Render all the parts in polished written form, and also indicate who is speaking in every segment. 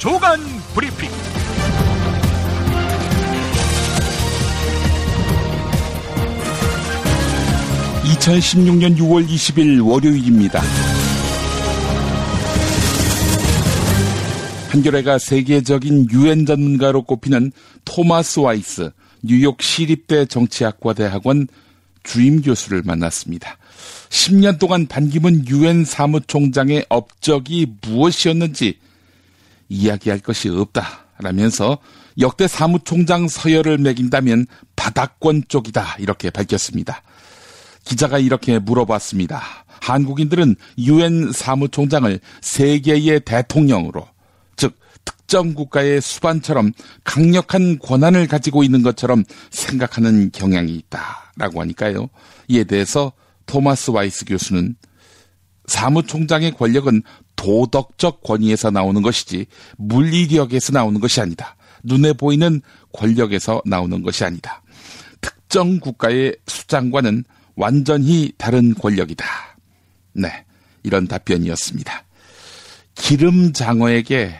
Speaker 1: 주간 브리핑. (2016년 6월 20일) 월요일입니다. 한겨레가 세계적인 유엔 전문가로 꼽히는 토마스 와이스 뉴욕 시립대 정치학과대학원 주임 교수를 만났습니다. 10년 동안 반기문 유엔 사무총장의 업적이 무엇이었는지 이야기할 것이 없다라면서 역대 사무총장 서열을 매긴다면 바닥권 쪽이다 이렇게 밝혔습니다. 기자가 이렇게 물어봤습니다. 한국인들은 유엔 사무총장을 세계의 대통령으로, 즉 특정 국가의 수반처럼 강력한 권한을 가지고 있는 것처럼 생각하는 경향이 있다라고 하니까요. 이에 대해서 토마스 와이스 교수는 사무총장의 권력은 도덕적 권위에서 나오는 것이지 물리력에서 나오는 것이 아니다. 눈에 보이는 권력에서 나오는 것이 아니다. 특정 국가의 수장과는 완전히 다른 권력이다. 네, 이런 답변이었습니다. 기름장어에게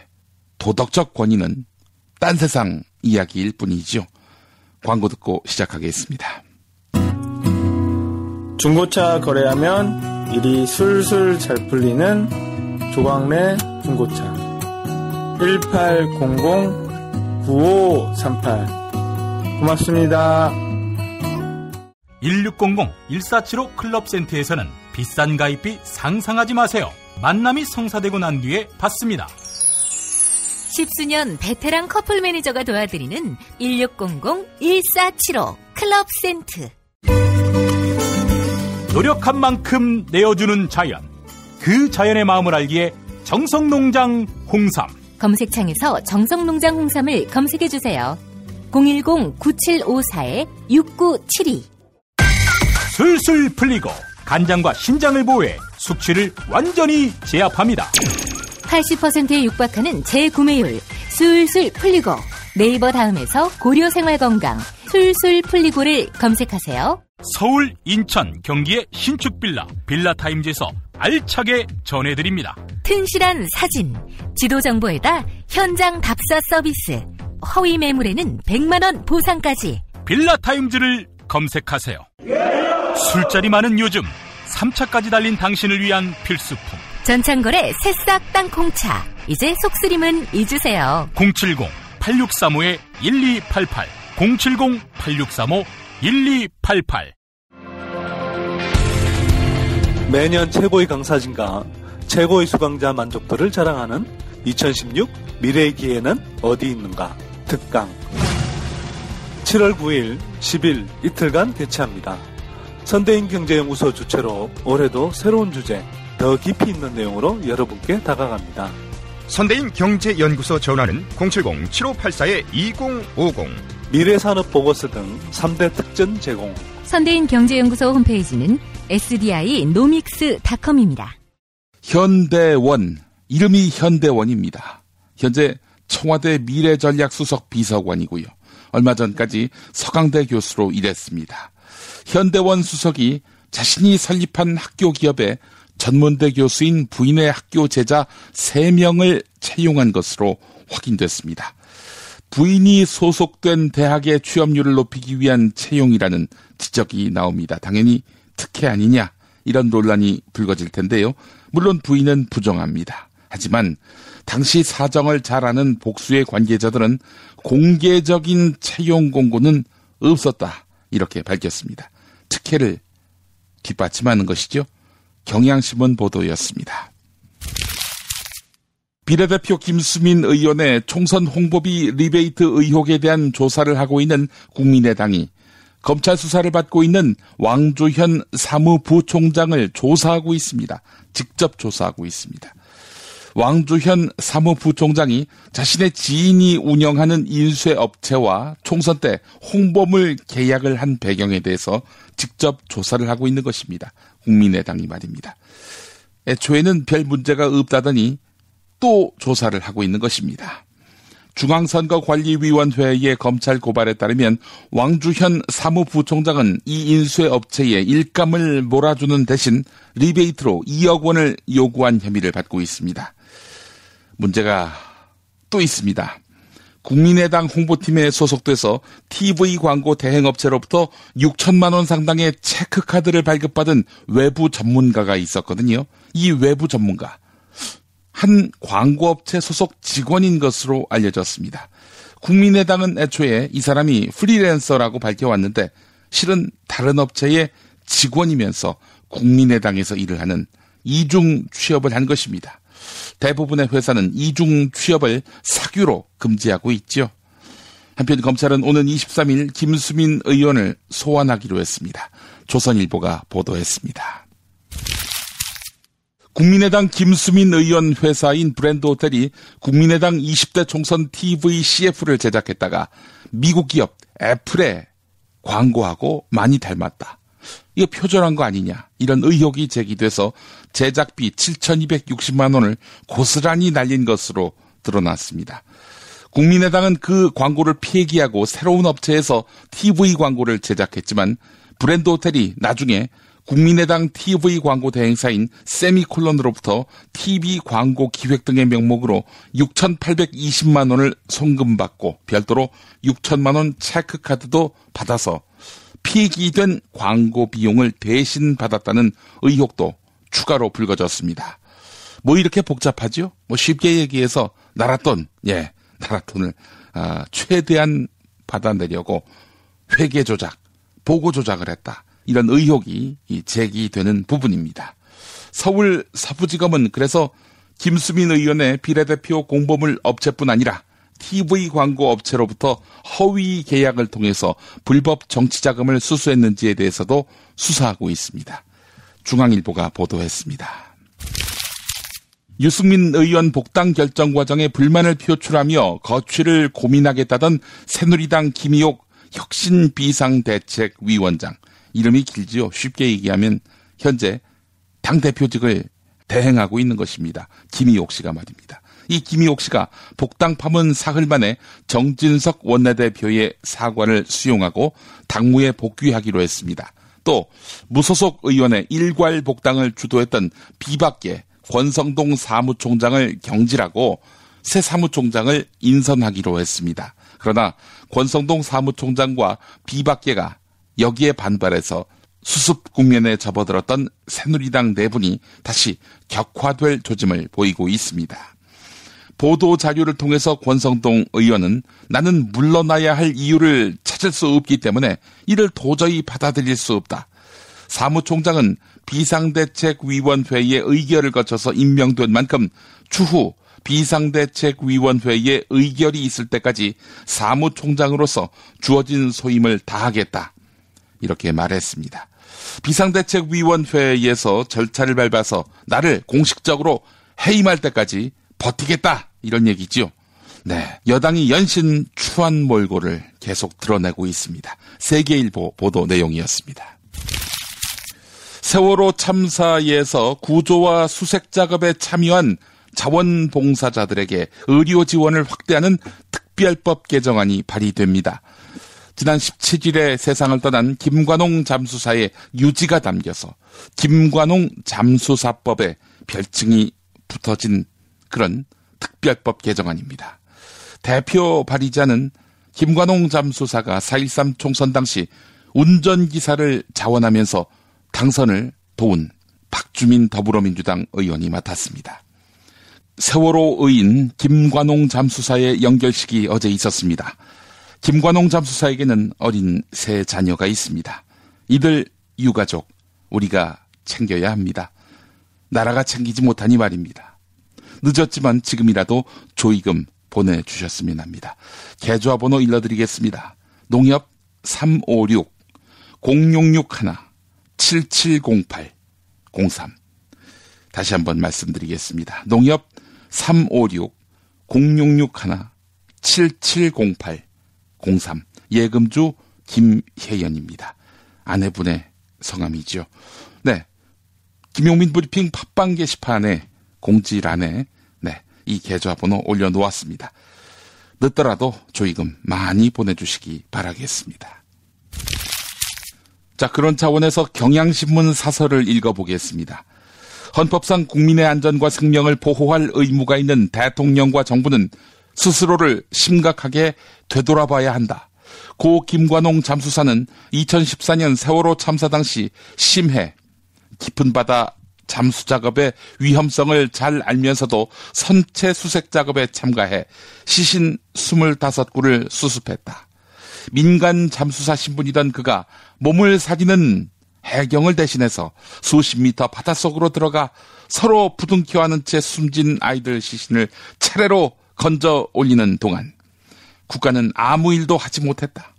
Speaker 1: 도덕적 권위는 딴 세상 이야기일 뿐이죠. 광고 듣고 시작하겠습니다.
Speaker 2: 중고차 거래하면 일이 술술 잘 풀리는 조광래 중고차 1800-9538 고맙습니다.
Speaker 1: 1600-1475 클럽센터에서는 비싼 가입비 상상하지 마세요. 만남이 성사되고 난 뒤에 받습니다.
Speaker 3: 10수년 베테랑 커플 매니저가 도와드리는 1600-1475 클럽센터.
Speaker 1: 노력한 만큼 내어주는 자연, 그 자연의 마음을 알기에 정성농장 홍삼.
Speaker 3: 검색창에서 정성농장 홍삼을 검색해주세요. 010-9754-6972.
Speaker 1: 술술 풀리고 간장과 신장을 보호해 숙취를 완전히 제압합니다.
Speaker 3: 80%에 육박하는 재구매율 술술 풀리고, 네이버 다음에서 고려생활건강 술술 풀리고를 검색하세요.
Speaker 1: 서울, 인천, 경기의 신축 빌라타임즈에서 알차게 전해드립니다.
Speaker 3: 튼실한 사진, 지도 정보에다 현장 답사 서비스, 허위 매물에는 100만원 보상까지.
Speaker 1: 빌라타임즈를 검색하세요. 술자리 많은 요즘 3차까지 달린 당신을 위한 필수품
Speaker 3: 전창걸의 새싹 땅콩차. 이제 속쓰림은 잊으세요.
Speaker 1: 070-8635-1288 070-8635-1288.
Speaker 4: 매년 최고의 강사진과 최고의 수강자 만족도를 자랑하는 2016 미래의 기회는 어디 있는가 특강 7월 9일, 10일 이틀간 개최합니다. 선대인 경제연구소 주최로 올해도 새로운 주제, 더 깊이 있는 내용으로 여러분께 다가갑니다.
Speaker 5: 선대인 경제연구소 전화는 070-7584-2050.
Speaker 4: 미래산업보고서 등 3대 특전 제공.
Speaker 3: 선대인 경제연구소 홈페이지는 sdinomics.com입니다.
Speaker 6: 현대원, 이름이 현대원입니다. 현재 청와대 미래전략수석 비서관이고요. 얼마 전까지 서강대 교수로 일했습니다. 현대원 수석이 자신이 설립한 학교 기업에 전문대 교수인 부인의 학교 제자 3명을 채용한 것으로 확인됐습니다. 부인이 소속된 대학의 취업률을 높이기 위한 채용이라는 지적이 나옵니다. 당연히 특혜 아니냐, 이런 논란이 불거질 텐데요. 물론 부인은 부정합니다. 하지만 당시 사정을 잘 아는 복수의 관계자들은 공개적인 채용 공고는 없었다, 이렇게 밝혔습니다. 특혜를 뒷받침하는 것이죠. 경향신문 보도였습니다. 비례대표 김수민 의원의 총선 홍보비 리베이트 의혹에 대한 조사를 하고 있는 국민의당이 검찰 수사를 받고 있는 왕주현 사무부총장을 조사하고 있습니다. 직접 조사하고 있습니다. 왕주현 사무부총장이 자신의 지인이 운영하는 인쇄업체와 총선 때 홍보물 계약을 한 배경에 대해서 직접 조사를 하고 있는 것입니다. 국민의당이 말입니다. 애초에는 별 문제가 없다더니 또 조사를 하고 있는 것입니다. 중앙선거관리위원회의 검찰 고발에 따르면 왕주현 사무부총장은 이 인쇄업체에 일감을 몰아주는 대신 리베이트로 2억 원을 요구한 혐의를 받고 있습니다. 문제가 또 있습니다. 국민의당 홍보팀에 소속돼서 TV 광고 대행업체로부터 6천만 원 상당의 체크카드를 발급받은 외부 전문가가 있었거든요. 이 외부 전문가, 한 광고업체 소속 직원인 것으로 알려졌습니다. 국민의당은 애초에 이 사람이 프리랜서라고 밝혀왔는데 실은 다른 업체의 직원이면서 국민의당에서 일을 하는 이중 취업을 한 것입니다. 대부분의 회사는 이중 취업을 사규로 금지하고 있죠. 한편 검찰은 오는 23일 김수민 의원을 소환하기로 했습니다. 조선일보가 보도했습니다. 국민의당 김수민 의원 회사인 브랜드 호텔이 국민의당 20대 총선 TV CF를 제작했다가 미국 기업 애플에 광고하고 많이 닮았다. 이거 표절한 거 아니냐, 이런 의혹이 제기돼서 제작비 7,260만 원을 고스란히 날린 것으로 드러났습니다. 국민의당은 그 광고를 폐기하고 새로운 업체에서 TV 광고를 제작했지만 브랜드 호텔이 나중에 국민의당 TV 광고 대행사인 세미콜론으로부터 TV 광고 기획 등의 명목으로 6,820만 원을 송금받고 별도로 6천만 원 체크카드도 받아서 폐기된 광고 비용을 대신 받았다는 의혹도 추가로 불거졌습니다. 뭐 이렇게 복잡하죠? 뭐 쉽게 얘기해서 나랏돈을 최대한 받아내려고 회계 조작, 보고 조작을 했다. 이런 의혹이 제기되는 부분입니다. 서울 서부지검은 그래서 김수민 의원의 비례대표 공보물 업체뿐 아니라 TV 광고 업체로부터 허위 계약을 통해서 불법 정치자금을 수수했는지에 대해서도 수사하고 있습니다. 중앙일보가 보도했습니다. 유승민 의원 복당 결정 과정에 불만을 표출하며 거취를 고민하겠다던 새누리당 김희옥 혁신비상대책위원장, 이름이 길지요. 쉽게 얘기하면 현재 당대표직을 대행하고 있는 것입니다. 김희옥 씨가 말입니다. 이 김희옥 씨가 복당 파문 사흘 만에 정진석 원내대표의 사과를 수용하고 당무에 복귀하기로 했습니다. 또 무소속 의원의 일괄 복당을 주도했던 비박계 권성동 사무총장을 경질하고 새 사무총장을 인선하기로 했습니다. 그러나 권성동 사무총장과 비박계가 여기에 반발해서 수습 국면에 접어들었던 새누리당 내분이 다시 격화될 조짐을 보이고 있습니다. 보도 자료를 통해서 권성동 의원은 나는 물러나야 할 이유를 찾을 수 없기 때문에 이를 도저히 받아들일 수 없다. 사무총장은 비상대책위원회의 의결을 거쳐서 임명된 만큼 추후 비상대책위원회의 의결이 있을 때까지 사무총장으로서 주어진 소임을 다하겠다. 이렇게 말했습니다. 비상대책위원회에서 절차를 밟아서 나를 공식적으로 해임할 때까지 버티겠다. 이런 얘기죠. 네, 여당이 연신 추한 몰골을 계속 드러내고 있습니다. 세계일보 보도 내용이었습니다. 세월호 참사에서 구조와 수색 작업에 참여한 자원봉사자들에게 의료 지원을 확대하는 특별법 개정안이 발의됩니다. 지난 17일에 세상을 떠난 김관홍 잠수사의 유지가 담겨서 김관홍 잠수사법에 별칭이 붙어진 그런 특별법 개정안입니다. 대표 발의자는 김관홍 잠수사가 4.13 총선 당시 운전기사를 자원하면서 당선을 도운 박주민 더불어민주당 의원이 맡았습니다. 세월호 의인 김관홍 잠수사의 연결식이 어제 있었습니다. 김관홍 잠수사에게는 어린 세 자녀가 있습니다. 이들 유가족 우리가 챙겨야 합니다. 나라가 챙기지 못하니 말입니다. 늦었지만 지금이라도 조의금 보내주셨으면 합니다. 계좌번호 일러드리겠습니다. 농협 356-0661-7708-03 다시 한번 말씀드리겠습니다. 농협 356-0661-7708-03 예금주 김혜연입니다. 아내분의 성함이죠. 네, 김용민 브리핑 팟빵 게시판에 공지란에 이 계좌번호 올려놓았습니다. 늦더라도 조의금 많이 보내주시기 바라겠습니다. 자, 그런 차원에서 경향신문 사설을 읽어보겠습니다. 헌법상 국민의 안전과 생명을 보호할 의무가 있는 대통령과 정부는 스스로를 심각하게 되돌아봐야 한다. 고 김관홍 잠수사는 2014년 세월호 참사 당시 심해 깊은 바다 잠수 작업의 위험성을 잘 알면서도 선체 수색 작업에 참가해 시신 25구를 수습했다. 민간 잠수사 신분이던 그가 몸을 사리는 해경을 대신해서 수십 미터 바닷속으로 들어가 서로 부둥켜안은 채 숨진 아이들 시신을 차례로 건져 올리는 동안 국가는 아무 일도 하지 못했다.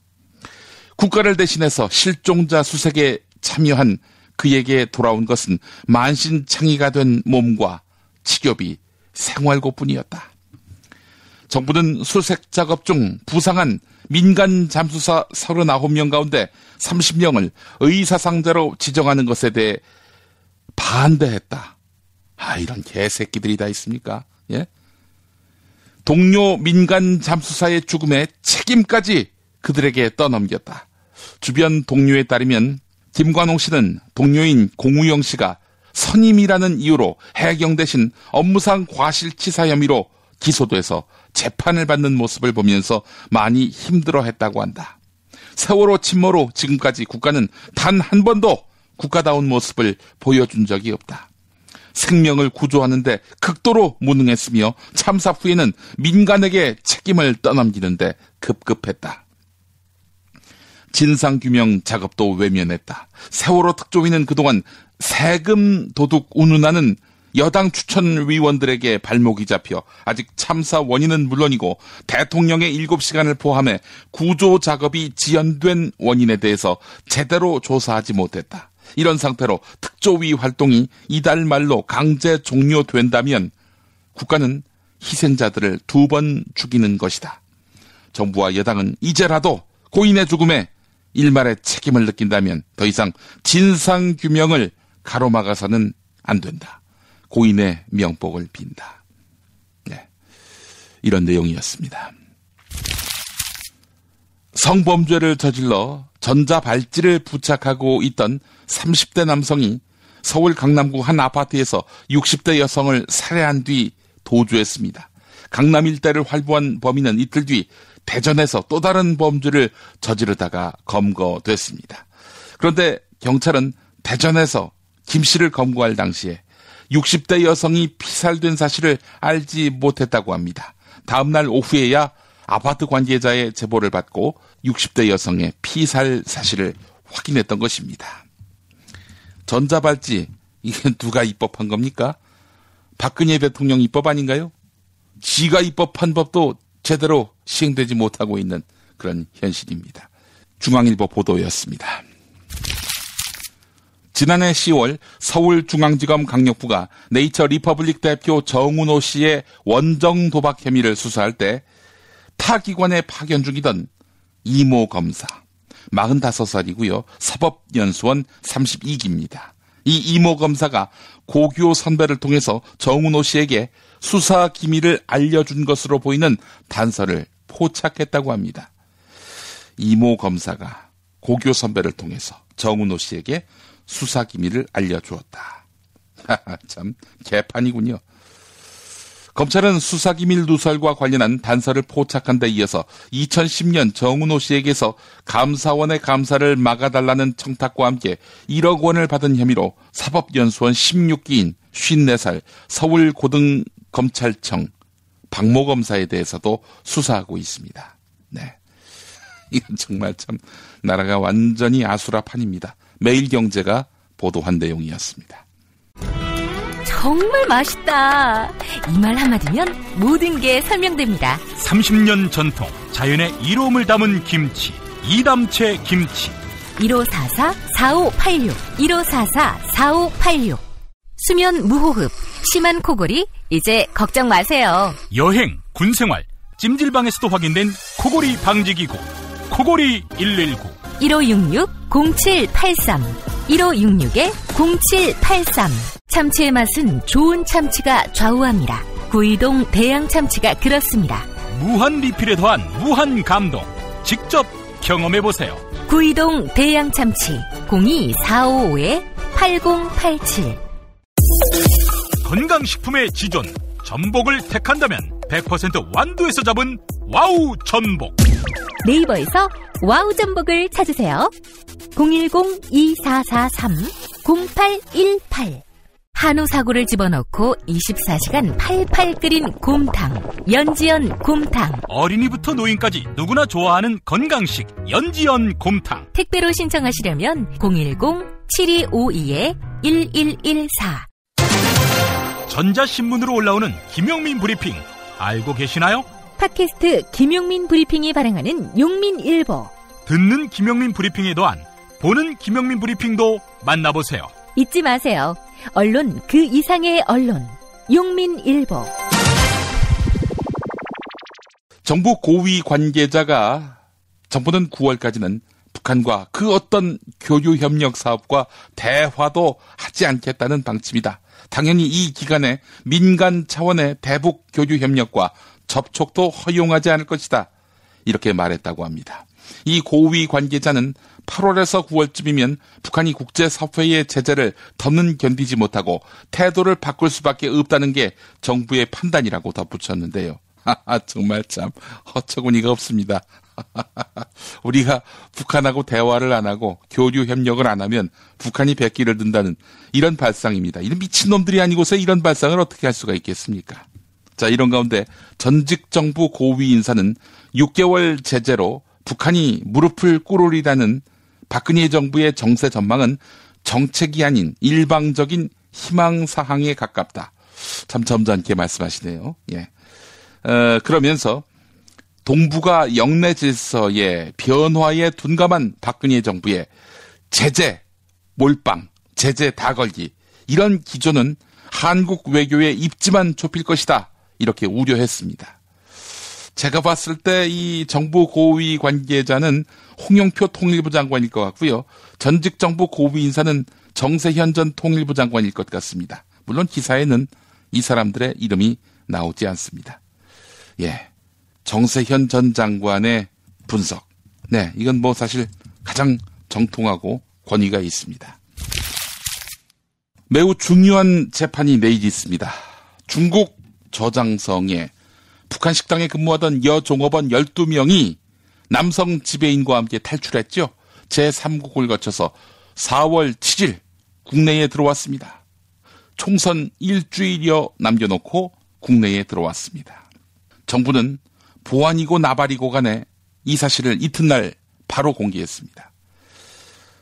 Speaker 6: 국가를 대신해서 실종자 수색에 참여한 그에게 돌아온 것은 만신창이가 된 몸과 치료비, 생활고뿐이었다. 정부는 수색 작업 중 부상한 민간 잠수사 39명 가운데 30명을 의사상자로 지정하는 것에 대해 반대했다. 이런 개새끼들이 다 있습니까? 예? 동료 민간 잠수사의 죽음에 책임까지 그들에게 떠넘겼다. 주변 동료에 따르면 김관홍 씨는 동료인 공우영 씨가 선임이라는 이유로 해경 대신 업무상 과실치사 혐의로 기소돼서 재판을 받는 모습을 보면서 많이 힘들어했다고 한다. 세월호 침몰로 지금까지 국가는 단 한 번도 국가다운 모습을 보여준 적이 없다. 생명을 구조하는데 극도로 무능했으며 참사 후에는 민간에게 책임을 떠넘기는데 급급했다. 진상규명 작업도 외면했다. 세월호 특조위는 그동안 세금 도둑 운운하는 여당 추천위원들에게 발목이 잡혀 아직 참사 원인은 물론이고 대통령의 7시간을 포함해 구조 작업이 지연된 원인에 대해서 제대로 조사하지 못했다. 이런 상태로 특조위 활동이 이달 말로 강제 종료된다면 국가는 희생자들을 2번 죽이는 것이다. 정부와 여당은 이제라도 고인의 죽음에 일말의 책임을 느낀다면 더 이상 진상규명을 가로막아서는 안 된다. 고인의 명복을 빈다. 네, 이런 내용이었습니다. 성범죄를 저질러 전자발찌를 부착하고 있던 30대 남성이 서울 강남구 한 아파트에서 60대 여성을 살해한 뒤 도주했습니다. 강남 일대를 활보한 범인은 이틀 뒤 대전에서 또 다른 범죄를 저지르다가 검거됐습니다. 그런데 경찰은 대전에서 김 씨를 검거할 당시에 60대 여성이 피살된 사실을 알지 못했다고 합니다. 다음 날 오후에야 아파트 관계자의 제보를 받고 60대 여성의 피살 사실을 확인했던 것입니다. 전자발찌, 이게 누가 입법한 겁니까? 박근혜 대통령 입법 아닌가요? 지가 입법한 법도 제대로 시행되지 못하고 있는 그런 현실입니다. 중앙일보 보도였습니다. 지난해 10월 서울중앙지검 강력부가 네이처 리퍼블릭 대표 정운호 씨의 원정 도박 혐의를 수사할 때 타 기관에 파견 중이던 이모 검사 45살이고요. 사법연수원 32기입니다. 이 이모 검사가 고교 선배를 통해서 정운호 씨에게 수사 기밀을 알려준 것으로 보이는 단서를 포착했다고 합니다. 이모 검사가 고교 선배를 통해서 정운호 씨에게 수사 기밀을 알려주었다. 참 개판이군요. 검찰은 수사기밀 누설과 관련한 단서를 포착한 데 이어서 2010년 정운호 씨에게서 감사원의 감사를 막아달라는 청탁과 함께 1억 원을 받은 혐의로 사법연수원 16기인 54살 서울고등검찰청 박모 검사에 대해서도 수사하고 있습니다. 네, 이건 정말 참 나라가 완전히 아수라판입니다. 매일경제가 보도한 내용이었습니다.
Speaker 3: 정말 맛있다. 이 말 한마디면 모든 게 설명됩니다.
Speaker 1: 30년 전통 자연의 이로움을 담은 김치, 이담채 김치.
Speaker 3: 1544-4586 1544-4586 수면 무호흡, 심한 코골이 이제 걱정 마세요.
Speaker 1: 여행, 군생활, 찜질방에서도 확인된 코골이 방지기구 코골이 119
Speaker 3: 1566-0783 1566-0783 참치의 맛은 좋은 참치가 좌우합니다. 구이동 대양참치가 그렇습니다.
Speaker 1: 무한 리필에 더한 무한 감동. 직접 경험해보세요.
Speaker 3: 구이동 대양참치 02-455-8087
Speaker 1: 건강식품의 지존 전복을 택한다면 100% 완도에서 잡은 와우 전복.
Speaker 3: 네이버에서 와우 전복을 찾으세요. 010-2443-0818 한우 사고를 집어넣고 24시간 팔팔 끓인 곰탕, 연지연 곰탕.
Speaker 1: 어린이부터 노인까지 누구나 좋아하는 건강식 연지연 곰탕.
Speaker 3: 택배로 신청하시려면 010-7252-1114
Speaker 1: 전자신문으로 올라오는 김용민 브리핑 알고 계시나요?
Speaker 3: 팟캐스트 김용민 브리핑이 발행하는 용민일보.
Speaker 1: 듣는 김용민 브리핑에 더한 보는 김용민 브리핑도 만나보세요.
Speaker 3: 잊지 마세요. 언론 그 이상의 언론. 용민일보.
Speaker 6: 정부 고위 관계자가 정부는 9월까지는 북한과 그 어떤 교류협력 사업과 대화도 하지 않겠다는 방침이다. 당연히 이 기간에 민간 차원의 대북 교류협력과 접촉도 허용하지 않을 것이다. 이렇게 말했다고 합니다. 이 고위 관계자는 8월에서 9월쯤이면 북한이 국제사회의 제재를 더는 견디지 못하고 태도를 바꿀 수밖에 없다는 게 정부의 판단이라고 덧붙였는데요. 정말 참 어처구니가 없습니다. 우리가 북한하고 대화를 안 하고 교류 협력을 안 하면 북한이 백기를 든다는 이런 발상입니다. 이런 미친놈들이 아니고서 이런 발상을 어떻게 할 수가 있겠습니까? 자, 이런 가운데 전직 정부 고위 인사는 6개월 제재로 북한이 무릎을 꿇으리라는 박근혜 정부의 정세 전망은 정책이 아닌 일방적인 희망사항에 가깝다. 참 점잖게 말씀하시네요. 예. 그러면서 동북아 영내 질서의 변화에 둔감한 박근혜 정부의 제재 몰빵, 제재 다 걸기 이런 기조는 한국 외교의 입지만 좁힐 것이다. 이렇게 우려했습니다. 제가 봤을 때 이 정부 고위 관계자는 홍영표 통일부 장관일 것 같고요. 전직 정부 고위 인사는 정세현 전 통일부 장관일 것 같습니다. 물론 기사에는 이 사람들의 이름이 나오지 않습니다. 예, 정세현 전 장관의 분석. 네, 이건 뭐 사실 가장 정통하고 권위가 있습니다. 매우 중요한 재판이 내일 있습니다. 중국 저장성에 북한 식당에 근무하던 여종업원 12명이 남성 지배인과 함께 탈출했죠. 제3국을 거쳐서 4월 7일 국내에 들어왔습니다. 총선 일주일여 남겨놓고 국내에 들어왔습니다. 정부는 보안이고 나발이고 간에 이 사실을 이튿날 바로 공개했습니다.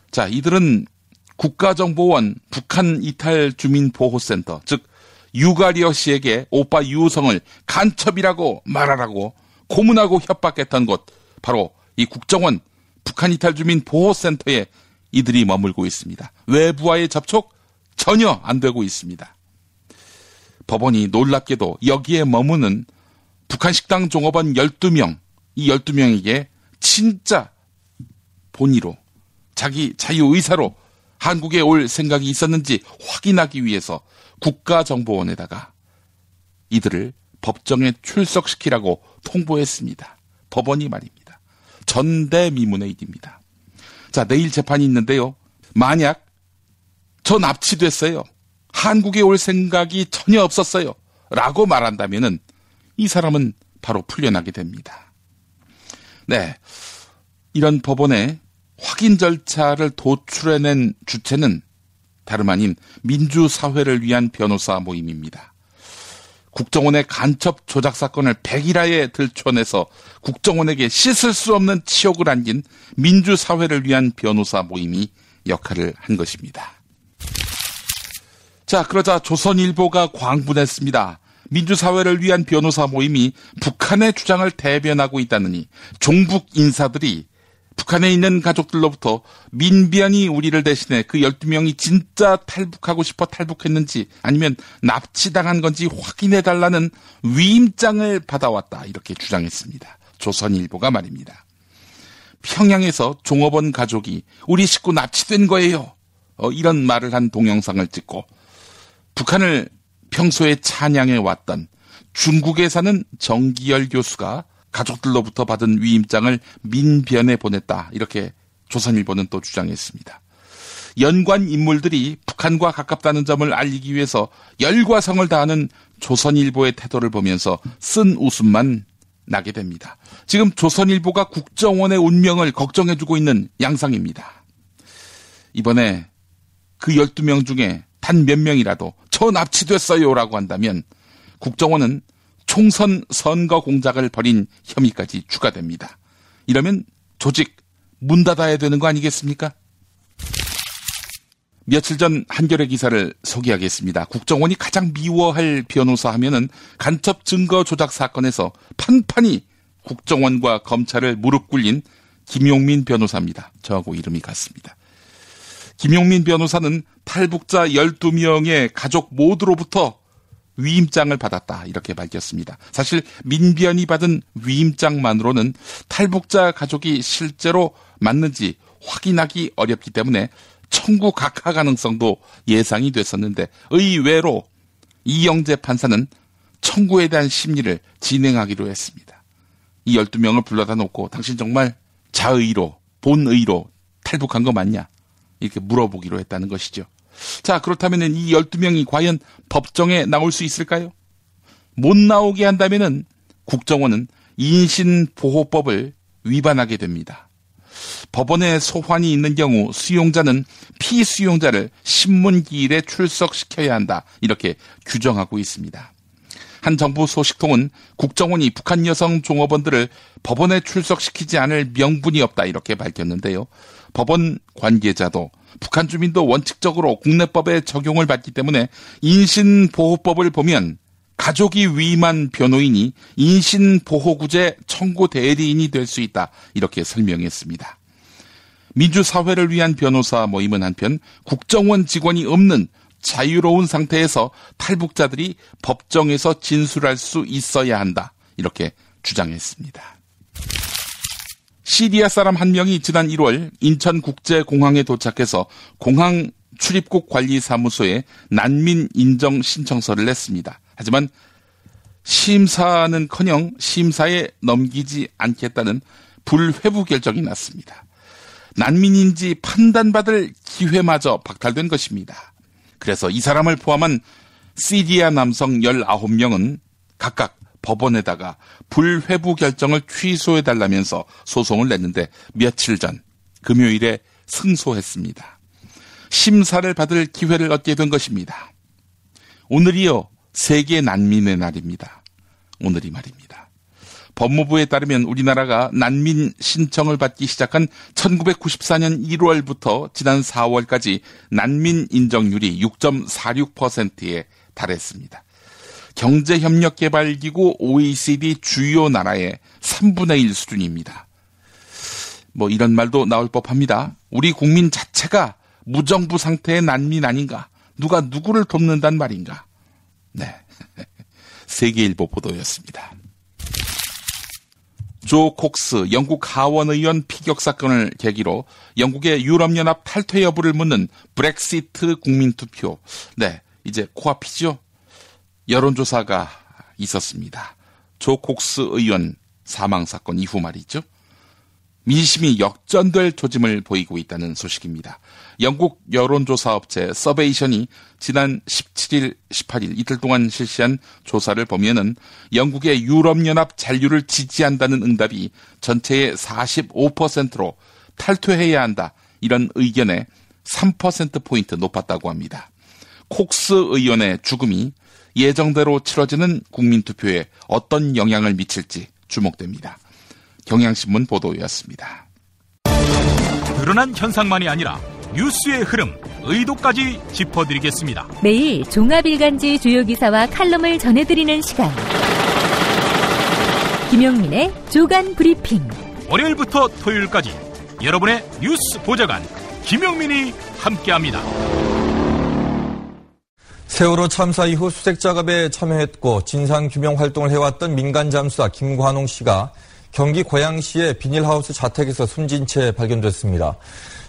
Speaker 6: 자, 이들은 국가정보원 북한이탈주민보호센터, 즉 유가리어 씨에게 오빠 유성을 간첩이라고 말하라고 고문하고 협박했던 곳, 바로 이 국정원 북한이탈주민보호센터에 이들이 머물고 있습니다. 외부와의 접촉 전혀 안 되고 있습니다. 법원이 놀랍게도 여기에 머무는 북한 식당 종업원 12명, 이 12명에게 진짜 본의로 자기 자유의사로 한국에 올 생각이 있었는지 확인하기 위해서 국가정보원에다가 이들을 법정에 출석시키라고 통보했습니다. 법원이 말입니다. 전대미문의 일입니다. 자, 내일 재판이 있는데요. 만약 저 납치됐어요. 한국에 올 생각이 전혀 없었어요. 라고 말한다면은 이 사람은 바로 풀려나게 됩니다. 네. 이런 법원의 확인 절차를 도출해낸 주체는 다름 아닌 민주사회를 위한 변호사 모임입니다. 국정원의 간첩 조작 사건을 백일하에 들춰내서 국정원에게 씻을 수 없는 치욕을 안긴 민주사회를 위한 변호사 모임이 역할을 한 것입니다. 자, 그러자 조선일보가 광분했습니다. 민주사회를 위한 변호사 모임이 북한의 주장을 대변하고 있다느니 종북 인사들이 북한에 있는 가족들로부터 민변이 우리를 대신해 그 12명이 진짜 탈북하고 싶어 탈북했는지 아니면 납치당한 건지 확인해달라는 위임장을 받아왔다, 이렇게 주장했습니다. 조선일보가 말입니다. 평양에서 종업원 가족이 우리 식구 납치된 거예요. 이런 말을 한 동영상을 찍고 북한을 평소에 찬양해왔던 중국에 사는 정기열 교수가 가족들로부터 받은 위임장을 민변에 보냈다, 이렇게 조선일보는 또 주장했습니다. 연관 인물들이 북한과 가깝다는 점을 알리기 위해서 열과 성을 다하는 조선일보의 태도를 보면서 쓴 웃음만 나게 됩니다. 지금 조선일보가 국정원의 운명을 걱정해주고 있는 양상입니다. 이번에 그 12명 중에 단 몇 명이라도 저 납치됐어요라고 한다면 국정원은 총선 선거 공작을 벌인 혐의까지 추가됩니다. 이러면 조직 문 닫아야 되는 거 아니겠습니까? 며칠 전 한겨레 기사를 소개하겠습니다. 국정원이 가장 미워할 변호사 하면은 간첩 증거 조작 사건에서 판판히 국정원과 검찰을 무릎 꿇린 김용민 변호사입니다. 저하고 이름이 같습니다. 김용민 변호사는 탈북자 12명의 가족 모두로부터 위임장을 받았다 이렇게 밝혔습니다. 사실 민변이 받은 위임장만으로는 탈북자 가족이 실제로 맞는지 확인하기 어렵기 때문에 청구 각하 가능성도 예상이 됐었는데 의외로 이영재 판사는 청구에 대한 심리를 진행하기로 했습니다. 이 12명을 불러다 놓고 당신 정말 자의로 본의로 탈북한 거 맞냐 이렇게 물어보기로 했다는 것이죠. 자, 그렇다면 이 12명이 과연 법정에 나올 수 있을까요? 못 나오게 한다면 국정원은 인신보호법을 위반하게 됩니다. 법원에 소환이 있는 경우 수용자는 피수용자를 신문기일에 출석시켜야 한다 이렇게 규정하고 있습니다. 한 정부 소식통은 국정원이 북한 여성 종업원들을 법원에 출석시키지 않을 명분이 없다 이렇게 밝혔는데요. 법원 관계자도 북한 주민도 원칙적으로 국내법에 적용을 받기 때문에 인신보호법을 보면 가족이 위임한 변호인이 인신보호구제 청구 대리인이 될 수 있다 이렇게 설명했습니다. 민주사회를 위한 변호사 모임은 한편 국정원 직원이 없는 자유로운 상태에서 탈북자들이 법정에서 진술할 수 있어야 한다 이렇게 주장했습니다. 시리아 사람 한 명이 지난 1월 인천국제공항에 도착해서 공항 출입국 관리사무소에 난민 인정 신청서를 냈습니다. 하지만 심사는커녕 심사에 넘기지 않겠다는 불회부 결정이 났습니다. 난민인지 판단받을 기회마저 박탈된 것입니다. 그래서 이 사람을 포함한 시리아 남성 19명은 각각 법원에다가 불회부 결정을 취소해달라면서 소송을 냈는데 며칠 전 금요일에 승소했습니다. 심사를 받을 기회를 얻게 된 것입니다. 오늘이요 세계 난민의 날입니다. 오늘이 말입니다. 법무부에 따르면 우리나라가 난민 신청을 받기 시작한 1994년 1월부터 지난 4월까지 난민 인정률이 6.46%에 달했습니다. 경제협력개발기구 OECD 주요 나라의 3분의 1 수준입니다. 뭐 이런 말도 나올 법합니다. 우리 국민 자체가 무정부 상태의 난민 아닌가? 누가 누구를 돕는단 말인가? 네, 세계일보 보도였습니다. 조 콕스 영국 하원 의원 피격 사건을 계기로 영국의 유럽연합 탈퇴 여부를 묻는 브렉시트 국민투표. 네, 이제 코앞이죠. 여론조사가 있었습니다. 조 콕스 의원 사망 사건 이후 말이죠. 민심이 역전될 조짐을 보이고 있다는 소식입니다. 영국 여론조사 업체 서베이션이 지난 17일, 18일 이틀 동안 실시한 조사를 보면은 영국의 유럽연합 잔류를 지지한다는 응답이 전체의 45%로 탈퇴해야 한다. 이런 의견에 3%포인트 높았다고 합니다. 콕스 의원의 죽음이 예정대로 치러지는 국민투표에 어떤 영향을 미칠지 주목됩니다. 경향신문 보도였습니다.
Speaker 1: 드러난 현상만이 아니라 뉴스의 흐름, 의도까지 짚어드리겠습니다.
Speaker 3: 매일 종합일간지 주요 기사와 칼럼을 전해드리는 시간. 김용민의 조간 브리핑.
Speaker 1: 월요일부터 토요일까지 여러분의 뉴스 보좌관 김용민이 함께합니다.
Speaker 7: 세월호 참사 이후 수색 작업에 참여했고 진상규명 활동을 해왔던 민간 잠수사 김관홍 씨가 경기 고양시의 비닐하우스 자택에서 숨진 채 발견됐습니다.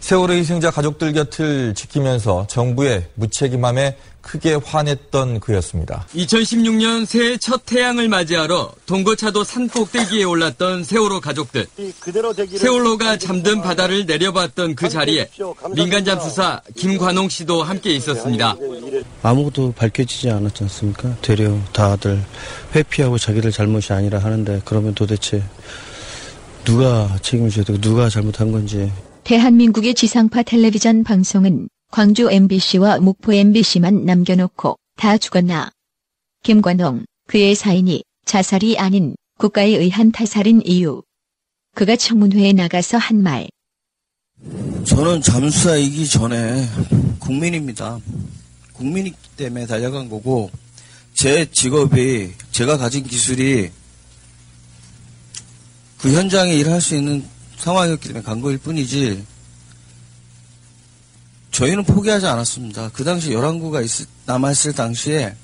Speaker 7: 세월호 희생자 가족들 곁을 지키면서 정부의 무책임함에 크게 화냈던 그였습니다.
Speaker 8: 2016년 새해 첫 태양을 맞이하러 동거차도 산 꼭대기에 올랐던 세월호 가족들. 세월호가 잠든 바다를 내려봤던 그 자리에 민간 잠수사 김관홍 씨도 함께 있었습니다.
Speaker 9: 아무것도 밝혀지지 않았지 않습니까? 되려 다들 회피하고 자기들 잘못이 아니라 하는데 그러면 도대체 누가 책임을 져야 되고 누가 잘못한 건지.
Speaker 3: 대한민국의 지상파 텔레비전 방송은 광주 MBC와 목포 MBC만 남겨놓고 다 죽었나. 김관홍, 그의 사인이 자살이 아닌 국가에 의한 타살인 이유. 그가 청문회에 나가서 한 말.
Speaker 9: 저는 잠수사이기 전에 국민입니다. 국민이기 때문에 달려간 거고 제 직업이 제가 가진 기술이 그 현장에 일할 수 있는 상황이었기 때문에 간 거일 뿐이지 저희는 포기하지 않았습니다. 그 당시 11구가 남아있을 당시에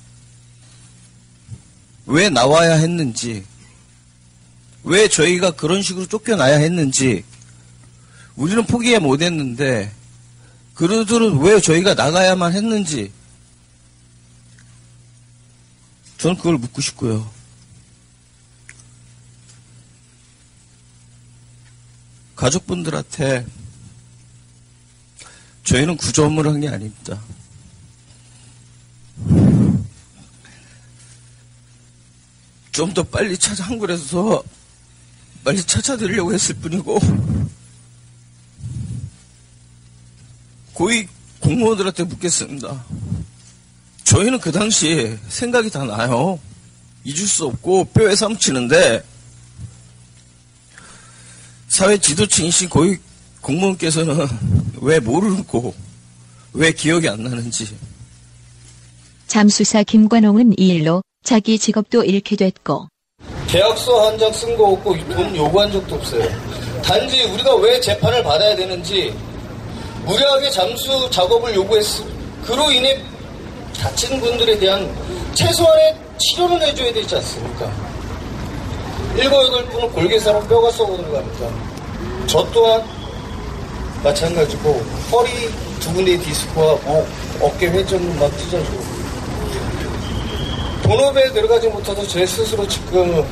Speaker 9: 왜 나와야 했는지 왜 저희가 그런 식으로 쫓겨나야 했는지 우리는 포기해 못했는데 그들은 왜 저희가 나가야만 했는지 저는 그걸 묻고 싶고요. 가족분들한테 저희는 구조 업무를 한 게 아닙니다. 좀 더 빨리 한국에서 빨리 찾아드리려고 했을 뿐이고 고위 공무원들한테 묻겠습니다. 저희는 그 당시 생각이 다 나요. 잊을 수 없고 뼈에 삼치는데 사회 지도층이신 고위 공무원께서는 왜 모르고 왜 기억이 안 나는지.
Speaker 3: 잠수사 김관홍은 이 일로 자기 직업도 잃게 됐고
Speaker 10: 계약서 한 장 쓴 거 없고 돈 요구한 적도 없어요. 단지 우리가 왜 재판을 받아야 되는지 무리하게 잠수 작업을 요구했어. 그로 인해 다친 분들에 대한 최소한의 치료는 해줘야 되지 않습니까? 7, 8분은 골개사로 뼈가 썩어 들어갑니다. 저 또한 마찬가지고 허리 2군데의 디스크와 어깨 회전만 찢어지고 본업에 들어가지 못해서 제 스스로 지금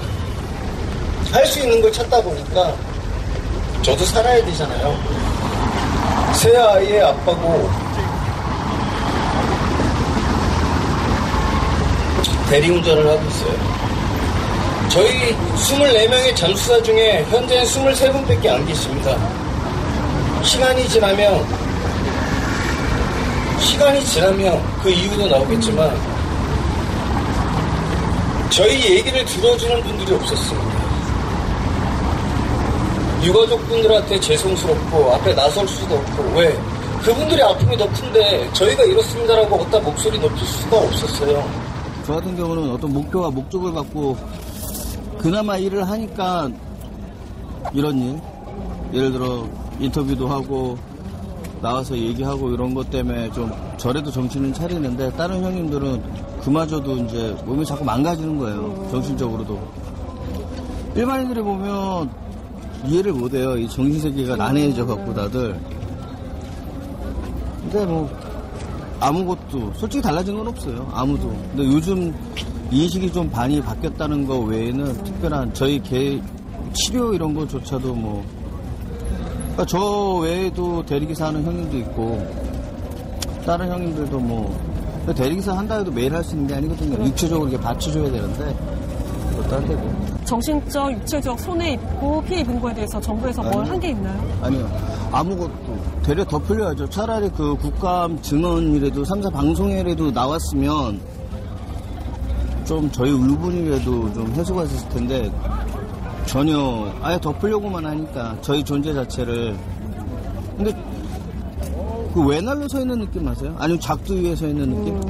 Speaker 10: 할 수 있는 걸 찾다 보니까 저도 살아야 되잖아요. 새 아이의 아빠고 대리운전을 하고 있어요. 저희 24명의 잠수사 중에 현재 23분밖에 안 계십니다. 시간이 지나면 그 이유도 나오겠지만 저희 얘기를 들어주는 분들이 없었습니다. 유가족분들한테 죄송스럽고 앞에 나설 수도 없고 왜? 그분들의 아픔이 더 큰데 저희가 이렇습니다라고 어디다 목소리 높일 수가 없었어요.
Speaker 9: 저 같은 경우는 어떤 목표와 목적을 갖고 그나마 일을 하니까 이런 일, 예를 들어 인터뷰도 하고 나와서 얘기하고 이런 것 때문에 좀 저래도 정신은 차리는데 다른 형님들은 그마저도 이제 몸이 자꾸 망가지는 거예요. 정신적으로도. 일반인들이 보면 이해를 못해요. 이 정신세계가 난해해져 갖고 다들. 근데 뭐 아무것도 솔직히 달라진 건 없어요. 아무도. 근데 요즘 인식이 좀 많이 바뀌었다는 거 외에는 특별한 저희 치료 이런 거조차도 뭐 그러니까 저 외에도 대리기사 하는 형님도 있고 다른 형님들도 뭐 대리기사 한다 해도 매일 할 수 있는 게 아니거든요. 육체적으로 이렇게 받쳐줘야 되는데 그것도 안 되고.
Speaker 11: 정신적, 육체적 손해 입고 피해 입은 거에 대해서 정부에서 뭘 한 게 있나요?
Speaker 9: 아니요. 아무것도. 되려 더 풀려야죠. 차라리 그 국감 증언이라도 3사 방송이라도 나왔으면 좀 저희 울분이라도 좀 해소가 됐을 텐데 전혀 아예 덮으려고만 하니까 저희 존재 자체를. 근데 그 외날로 서 있는 느낌 아세요? 아니면 작두 위에 서 있는 느낌?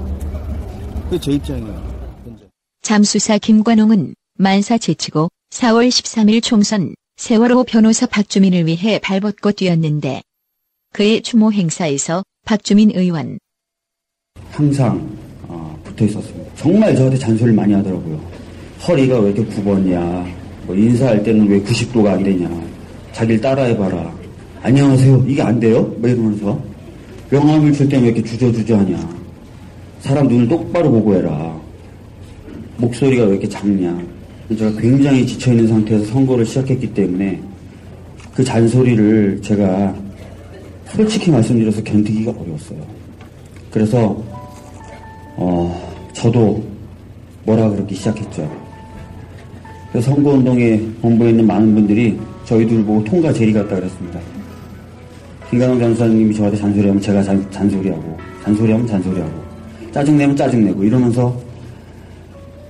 Speaker 9: 그게 제 입장이에요. 현재.
Speaker 3: 잠수사 김관홍은 만사 제치고 4월 13일 총선 세월호 변호사 박주민을 위해 발벗고 뛰었는데 그의 추모 행사에서 박주민 의원
Speaker 12: 항상 붙어 있었습니다. 정말 저한테 잔소리를 많이 하더라고요. 허리가 왜 이렇게 굽었냐, 뭐 인사할 때는 왜 90도가 안 되냐, 자기를 따라해봐라. 안녕하세요. 이게 안 돼요? 뭐 이러면서. 명함을 줄 때는 왜 이렇게 주저주저하냐. 사람 눈을 똑바로 보고 해라. 목소리가 왜 이렇게 작냐. 제가 굉장히 지쳐있는 상태에서 선거를 시작했기 때문에 그 잔소리를 제가 솔직히 말씀드려서 견디기가 어려웠어요. 그래서 저도 뭐라 그러기 시작했죠. 그래서 선거운동에 본부에 있는 많은 분들이 저희 둘 보고 통과 제리 같다 그랬습니다. 김관영 전사님이 저한테 잔소리하면 제가 잔소리하고, 잔소리하면 잔소리하고, 짜증내면 짜증내고 이러면서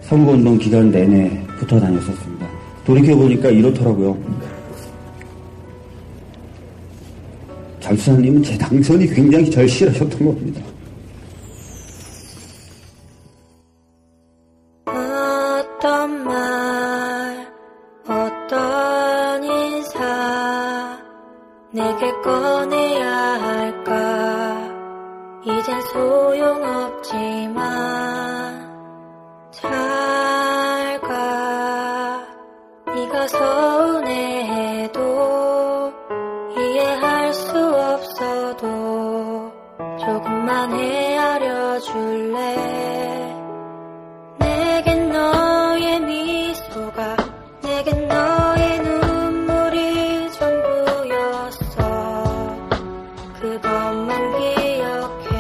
Speaker 12: 선거운동 기간 내내 붙어 다녔었습니다. 돌이켜보니까 이렇더라고요. 장수사님은 제 당선이 굉장히 절실하셨던 겁니다.
Speaker 13: 어떤 말, 어떤 인사 내게 꺼내야 할까. 이젠 소용없지만 잘 가. 네가 서운해해도 이해할 수 없어도 조금만 헤아려 줄래. 내겐 너의 미소가, 내겐 너의 눈물이 전부였어. 그것만 기억해.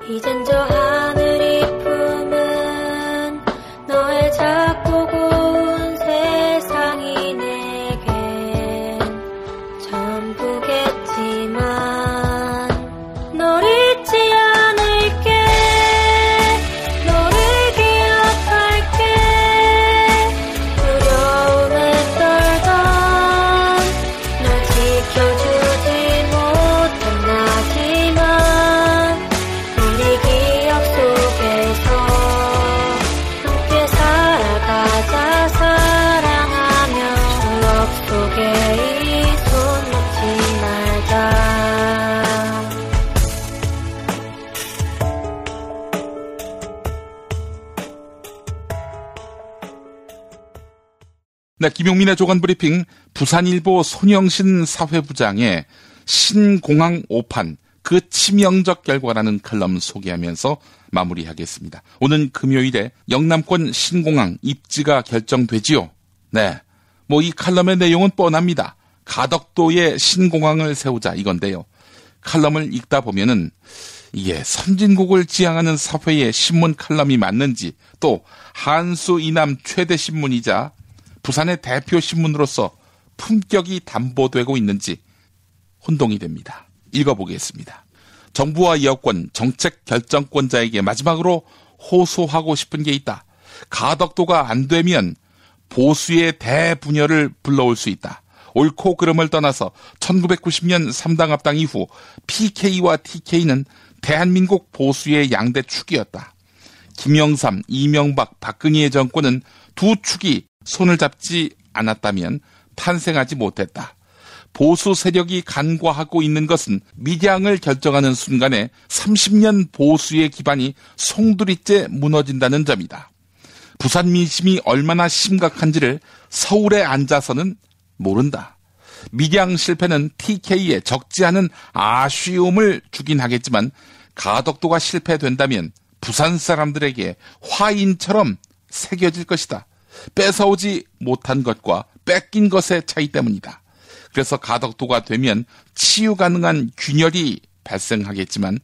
Speaker 13: 이젠 저 하늘이 품은 너의 작고 고운 세상이 내겐 전부겠지만 널 잊지 않을게. 너를 기억할게. 두려움에 떨던 널 지켜주지 못한 나지만 우리 기억 속에서 함께 살아가자. 사랑하며 추억 속에 이 손 놓지 말자.
Speaker 6: 네, 김용민의 조간브리핑, 부산일보 손영신 사회부장의 신공항 오판, 그 치명적 결과라는 칼럼 소개하면서 마무리하겠습니다. 오는 금요일에 영남권 신공항 입지가 결정되지요. 네, 뭐 이 칼럼의 내용은 뻔합니다. 가덕도에 신공항을 세우자 이건데요. 칼럼을 읽다 보면은 이게 선진국을 지향하는 사회의 신문 칼럼이 맞는지, 또 한수 이남 최대 신문이자 부산의 대표 신문으로서 품격이 담보되고 있는지 혼동이 됩니다. 읽어보겠습니다. 정부와 여권, 정책 결정권자에게 마지막으로 호소하고 싶은 게 있다. 가덕도가 안 되면 보수의 대분열을 불러올 수 있다. 옳고 그름을 떠나서 1990년 3당 합당 이후 PK와 TK는 대한민국 보수의 양대 축이었다. 김영삼, 이명박, 박근혜의 정권은 두 축이 손을 잡지 않았다면 탄생하지 못했다. 보수 세력이 간과하고 있는 것은 밀양을 결정하는 순간에 30년 보수의 기반이 송두리째 무너진다는 점이다. 부산 민심이 얼마나 심각한지를 서울에 앉아서는 모른다. 밀양 실패는 TK에 적지 않은 아쉬움을 주긴 하겠지만 가덕도가 실패된다면 부산 사람들에게 화인처럼 새겨질 것이다. 뺏어오지 못한 것과 뺏긴 것의 차이 때문이다. 그래서 가덕도가 되면 치유 가능한 균열이 발생하겠지만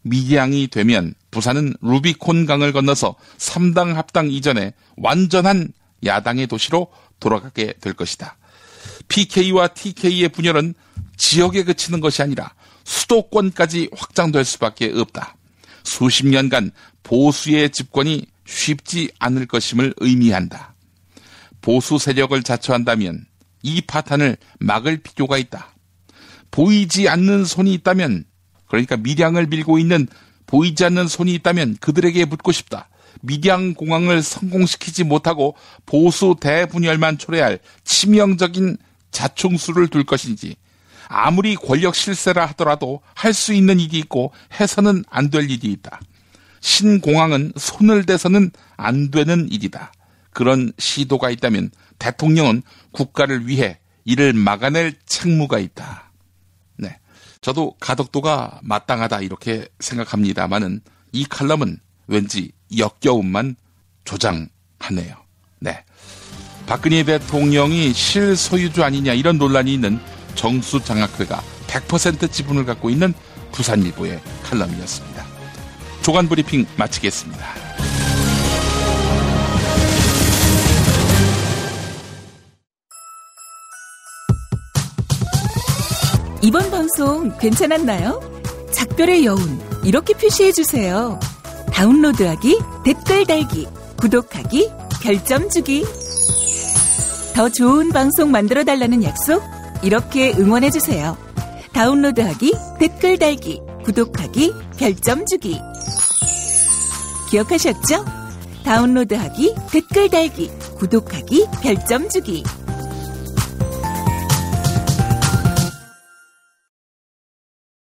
Speaker 6: 밀양이 되면 부산은 루비콘 강을 건너서 3당 합당 이전에 완전한 야당의 도시로 돌아가게 될 것이다. PK와 TK의 분열은 지역에 그치는 것이 아니라 수도권까지 확장될 수밖에 없다. 수십 년간 보수의 집권이 쉽지 않을 것임을 의미한다. 보수 세력을 자처한다면 이 파탄을 막을 필요가 있다. 보이지 않는 손이 있다면, 그러니까 밀양을 밀고 있는 보이지 않는 손이 있다면 그들에게 묻고 싶다. 밀양 공항을 성공시키지 못하고 보수 대분열만 초래할 치명적인 자충수를 둘 것인지, 아무리 권력 실세라 하더라도 할 수 있는 일이 있고 해서는 안 될 일이 있다. 신공항은 손을 대서는 안 되는 일이다. 그런 시도가 있다면 대통령은 국가를 위해 이를 막아낼 책무가 있다. 네, 저도 가덕도가 마땅하다 이렇게 생각합니다만은 이 칼럼은 왠지 역겨움만 조장하네요. 네, 박근혜 대통령이 실소유주 아니냐 이런 논란이 있는 정수장학회가 100% 지분을 갖고 있는 부산일보의 칼럼이었습니다. 조간브리핑 마치겠습니다.
Speaker 14: 이번 방송 괜찮았나요? 작별의 여운 이렇게 표시해주세요. 다운로드하기, 댓글 달기, 구독하기, 별점 주기. 더 좋은 방송 만들어달라는 약속 이렇게 응원해주세요. 다운로드하기, 댓글 달기, 구독하기, 별점 주기. 기억하셨죠? 다운로드하기, 댓글 달기, 구독하기, 별점 주기.